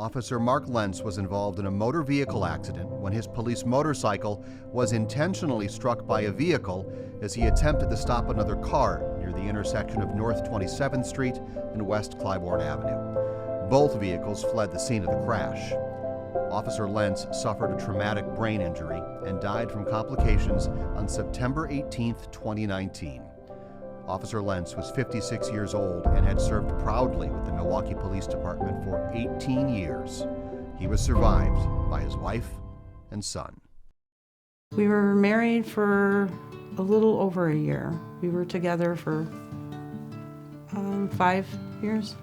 Officer Mark Lentz was involved in a motor vehicle accident when his police motorcycle was intentionally struck by a vehicle as he attempted to stop another car near the intersection of North 27th Street and West Clybourn Avenue. Both vehicles fled the scene of the crash. Officer Lentz suffered a traumatic brain injury and died from complications on September 18, 2019. Officer Lentz was 56 years old and had served proudly with the Milwaukee Police Department for 18 years. He was survived by his wife and son. We were married for a little over a year. We were together for 5 years.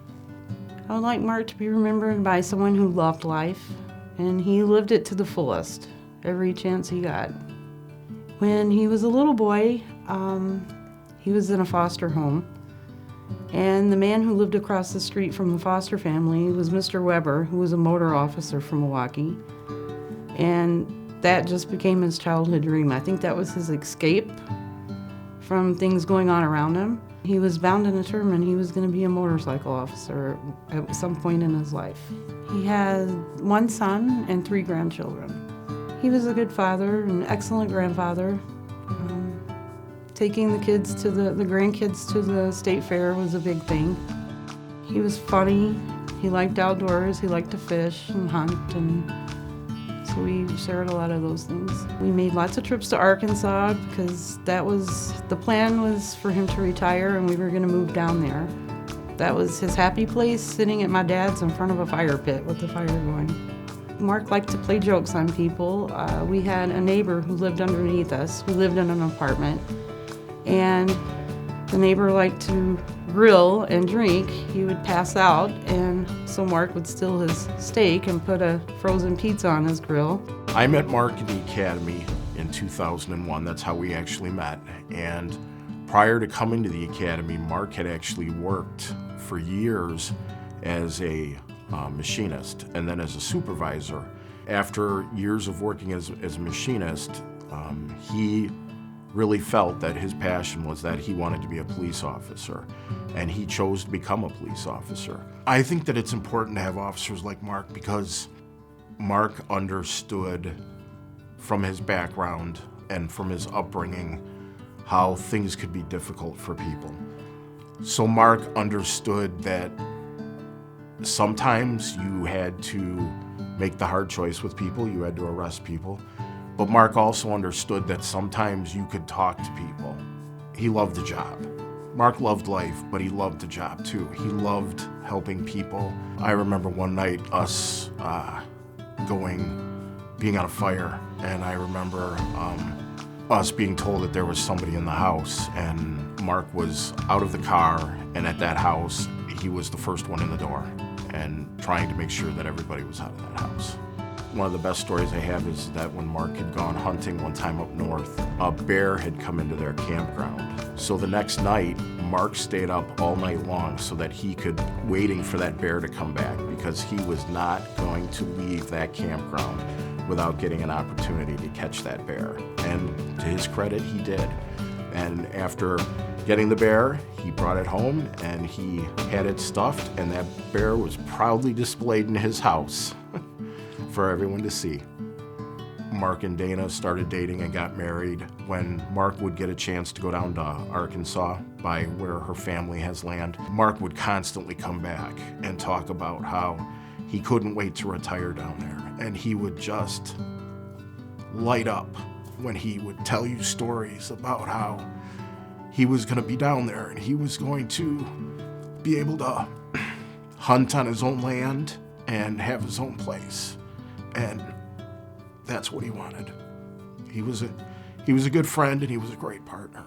I would like Mark to be remembered by someone who loved life, and he lived it to the fullest, every chance he got. When he was a little boy, he was in a foster home, and the man who lived across the street from the foster family was Mr. Weber, who was a motor officer from Milwaukee, and that just became his childhood dream. I think that was his escape from things going on around him. He was bound and determined he was going to be a motorcycle officer at some point in his life. He had 1 son and 3 grandchildren. He was a good father, an excellent grandfather. Taking the kids to the grandkids to the state fair was a big thing. He was funny, he liked outdoors, he liked to fish and hunt, and so we shared a lot of those things. We made lots of trips to Arkansas because the plan was for him to retire and we were gonna move down there. That was his happy place, sitting at my dad's in front of a fire pit with the fire going. Mark liked to play jokes on people. We had a neighbor who lived underneath us, who lived in an apartment. And the neighbor liked to grill and drink. He would pass out, and so Mark would steal his steak and put a frozen pizza on his grill. I met Mark in the academy in 2001. That's how we actually met. And prior to coming to the academy, Mark had actually worked for years as a machinist and then as a supervisor. After years of working as a machinist, he really felt that his passion was that he wanted to be a police officer, and he chose to become a police officer. I think that it's important to have officers like Mark because Mark understood from his background and from his upbringing how things could be difficult for people. So Mark understood that sometimes you had to make the hard choice with people, you had to arrest people. But Mark also understood that sometimes you could talk to people. He loved the job. Mark loved life, but he loved the job too. He loved helping people. I remember one night us being on a fire, and I remember us being told that there was somebody in the house, and Mark was out of the car, and at that house, he was the first one in the door, and trying to make sure that everybody was out of that house. One of the best stories I have is that when Mark had gone hunting one time up north, a bear had come into their campground. So the next night, Mark stayed up all night long so that he could, waiting for that bear to come back, because he was not going to leave that campground without getting an opportunity to catch that bear. And to his credit, he did. And after getting the bear, he brought it home and he had it stuffed, and that bear was proudly displayed in his house for everyone to see. Mark and Dana started dating and got married. When Mark would get a chance to go down to Arkansas by where her family has land, Mark would constantly come back and talk about how he couldn't wait to retire down there. And he would just light up when he would tell you stories about how he was gonna be down there and he was going to be able to hunt on his own land and have his own place. And that's what he wanted. He was a good friend and he was a great partner.